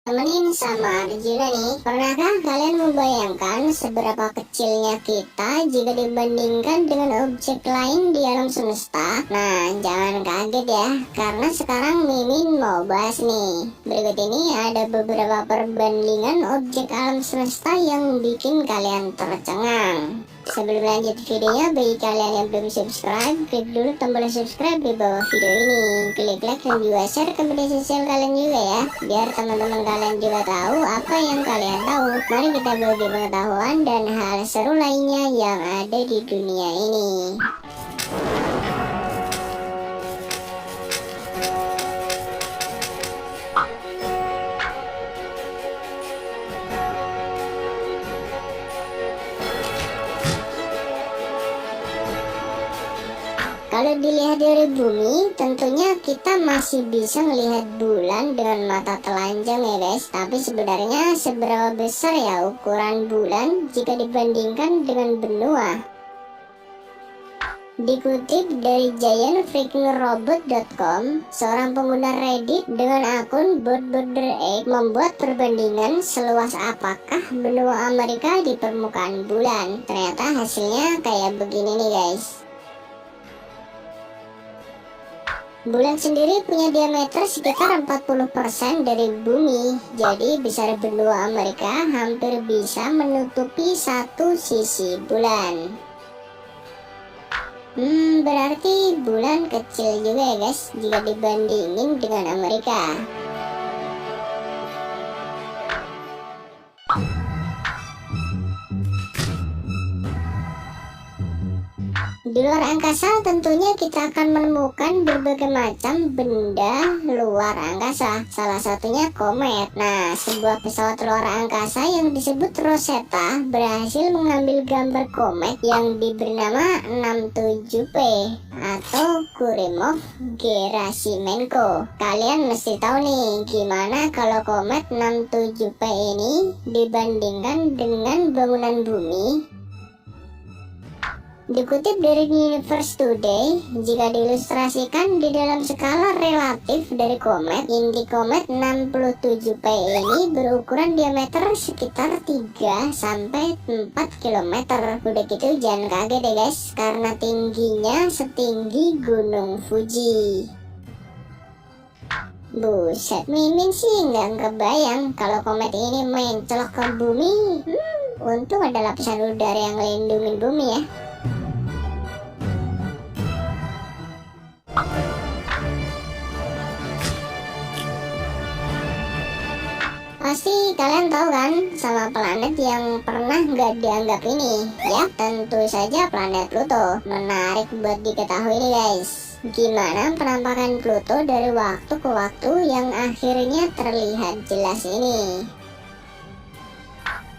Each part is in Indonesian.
Temenin sama Arjuna nih, pernahkah kalian membayangkan seberapa kecilnya kita jika dibandingkan dengan objek lain di alam semesta? Nah, jangan kaget ya, karena sekarang Mimin mau bahas nih. Berikut ini ada beberapa perbandingan objek alam semesta yang bikin kalian tercengang. Sebelum lanjut videonya, bagi kalian yang belum subscribe, klik dulu tombol subscribe di bawah video ini. Klik like dan juga share ke media sosial kalian juga ya, biar teman-teman kalian juga tahu apa yang kalian tahu. Mari kita berbagi pengetahuan dan hal seru lainnya yang ada di dunia ini. Kalau dilihat dari bumi, tentunya kita masih bisa melihat bulan dengan mata telanjang ya guys. Tapi sebenarnya seberapa besar ya ukuran bulan jika dibandingkan dengan benua? Dikutip dari giantfreakingrobot.com, seorang pengguna Reddit dengan akun BotBorder8 membuat perbandingan seluas apakah benua Amerika di permukaan bulan. Ternyata hasilnya kayak begini nih guys. Bulan sendiri punya diameter sekitar 40% dari bumi, jadi besar benua Amerika hampir bisa menutupi satu sisi bulan. Berarti bulan kecil juga ya guys jika dibandingin dengan Amerika. Di luar angkasa tentunya kita akan menemukan berbagai macam benda luar angkasa, salah satunya komet. Nah, sebuah pesawat luar angkasa yang disebut Rosetta berhasil mengambil gambar komet yang diberi nama 67P atau Churyumov-Gerasimenko. Kalian mesti tahu nih gimana kalau komet 67P ini dibandingkan dengan bangunan bumi. Dikutip dari Universe Today, jika diilustrasikan di dalam skala relatif dari komet, inti komet 67P ini berukuran diameter sekitar 3-4 km. Udah gitu jangan kaget ya guys, karena tingginya setinggi Gunung Fuji. Buset, Mimin sih nggak kebayang kalau komet ini mencolok ke bumi. Untung ada lapisan udara yang melindungi bumi ya. Pasti kalian tahu kan sama planet yang pernah nggak dianggap ini? Ya, tentu saja planet Pluto. Menarik buat diketahui nih guys. Gimana penampakan Pluto dari waktu ke waktu yang akhirnya terlihat jelas ini?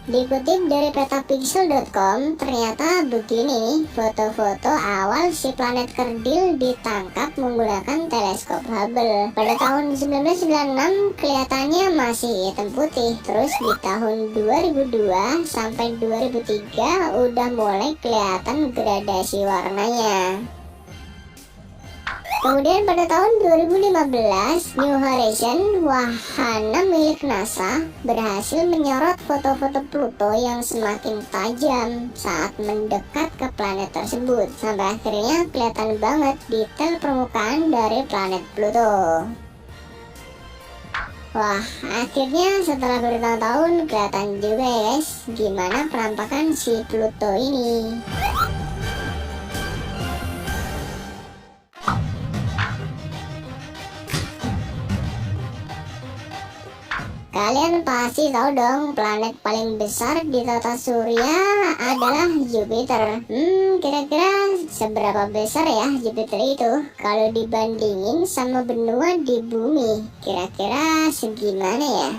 Dikutip dari petapixel.com, ternyata begini foto-foto awal si planet kerdil ditangkap menggunakan teleskop Hubble. Pada tahun 1996 kelihatannya masih hitam putih, terus di tahun 2002 sampai 2003 udah mulai kelihatan gradasi warnanya. Kemudian pada tahun 2015, New Horizons, wahana milik NASA, berhasil menyorot foto-foto Pluto yang semakin tajam saat mendekat ke planet tersebut. Sampai akhirnya kelihatan banget detail permukaan dari planet Pluto. Wah, akhirnya setelah bertahun-tahun kelihatan juga ya guys, gimana penampakan si Pluto ini. Kalian pasti tahu dong planet paling besar di tata surya adalah Jupiter. Kira-kira seberapa besar ya Jupiter itu kalau dibandingin sama benua di bumi? Kira-kira segimana ya?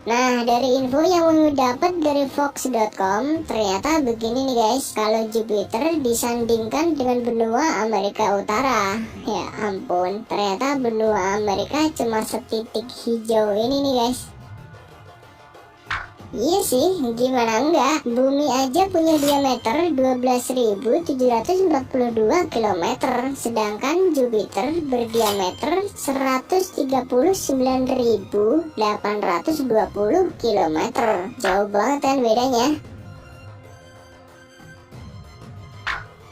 Nah, dari info yang Mimin dapat dari Fox.com, ternyata begini nih guys, kalau Jupiter disandingkan dengan benua Amerika Utara. Ya ampun, ternyata benua Amerika cuma setitik hijau ini nih guys. Iya sih, gimana enggak? Bumi aja punya diameter 12.742 kilometer, sedangkan Jupiter berdiameter 139.820 kilometer. Jauh banget kan bedanya?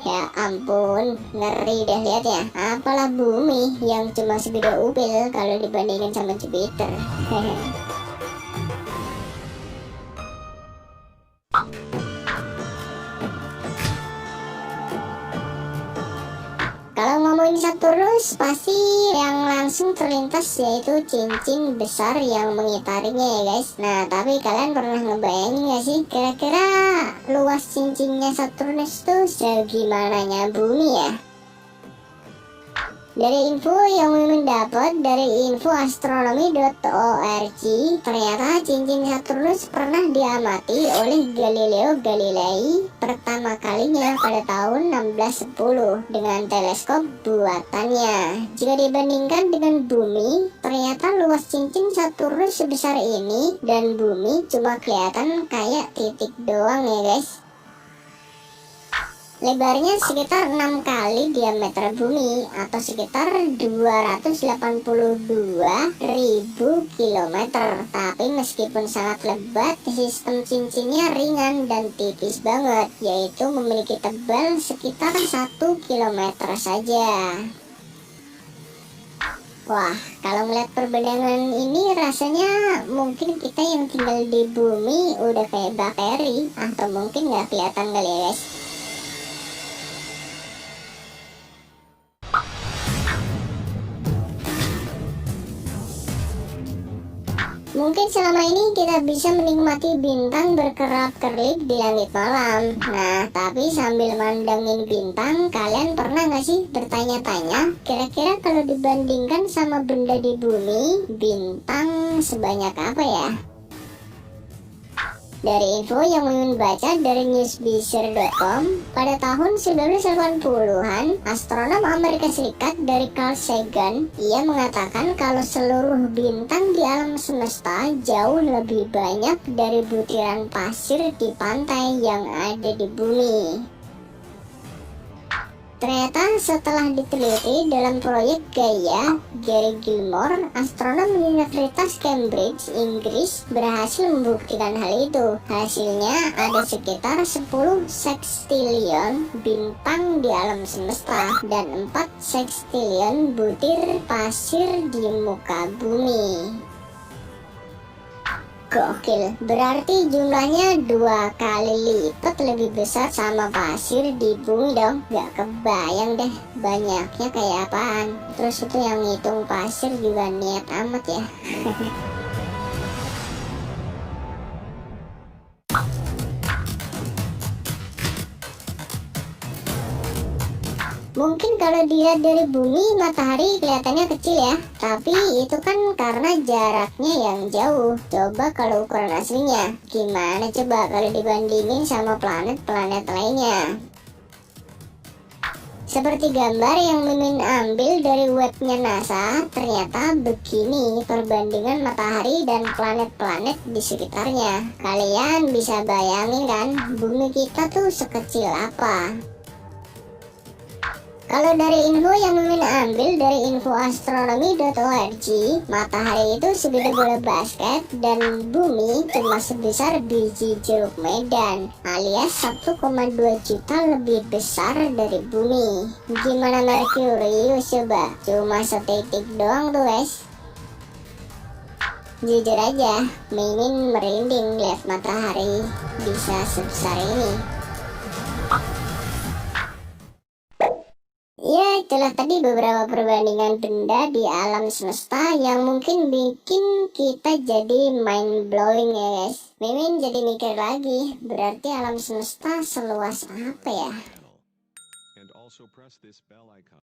Ya ampun, ngeri deh lihat ya. Apalah bumi yang cuma segede upil kalau dibandingin sama Jupiter. Kalau ngomongin Saturnus, pasti yang langsung terlintas yaitu cincin besar yang mengitarinya ya guys. Nah, tapi kalian pernah ngebayangin gak sih kira-kira luas cincinnya Saturnus tuh segimananya bumi ya? Dari info yang Mimin dapat dari infoastronomi.org, ternyata cincin Saturnus pernah diamati oleh Galileo Galilei pertama kalinya pada tahun 1610 dengan teleskop buatannya. Jika dibandingkan dengan bumi, ternyata luas cincin Saturnus sebesar ini dan bumi cuma kelihatan kayak titik doang ya guys. Lebarnya sekitar 6 kali diameter bumi atau sekitar 282.000 kilometer. Tapi meskipun sangat lebat, sistem cincinnya ringan dan tipis banget, yaitu memiliki tebal sekitar 1 kilometer saja. Wah, kalau melihat perbandingan ini rasanya mungkin kita yang tinggal di bumi udah kayak bakteri, atau mungkin nggak kelihatan kali ya guys. Mungkin selama ini kita bisa menikmati bintang berkerap-kerip di langit malam. Nah, tapi sambil mandangin bintang, kalian pernah gak sih bertanya-tanya, kira-kira kalau dibandingkan sama benda di bumi, bintang sebanyak apa ya? Dari info yang Mimin baca dari newsbisher.com, pada tahun 1980-an, astronom Amerika Serikat dari Carl Sagan, ia mengatakan kalau seluruh bintang di alam semesta jauh lebih banyak dari butiran pasir di pantai yang ada di bumi. Ternyata setelah diteliti dalam proyek Gaia, Gary Gilmore, astronom Universitas Cambridge, Inggris, berhasil membuktikan hal itu. Hasilnya ada sekitar 10 sextillion bintang di alam semesta dan 4 sextillion butir pasir di muka bumi. Gokil, berarti jumlahnya 2 kali lipat lebih besar sama pasir di bumi dong. Gak kebayang deh banyaknya kayak apaan. Terus itu yang ngitung pasir juga niat amat ya. Mungkin kalau dilihat dari bumi, matahari kelihatannya kecil ya. Tapi itu kan karena jaraknya yang jauh. Coba kalau ukuran aslinya, gimana coba kalau dibandingin sama planet-planet lainnya? Seperti gambar yang Mimin ambil dari webnya NASA, ternyata begini perbandingan matahari dan planet-planet di sekitarnya. Kalian bisa bayangin kan, bumi kita tuh sekecil apa? Kalau dari info yang Mimin ambil dari infoastronomi.org, matahari itu segede bola basket dan bumi cuma sebesar biji jeruk medan, alias 1,2 juta lebih besar dari bumi. Gimana Merkurius coba? Cuma setitik doang tuh guys. Jujur aja, Mimin merinding lihat matahari bisa sebesar ini. Ya, itulah tadi beberapa perbandingan benda di alam semesta yang mungkin bikin kita jadi mind blowing ya guys. Mimin jadi mikir lagi, berarti alam semesta seluas apa ya? And also press this bell icon.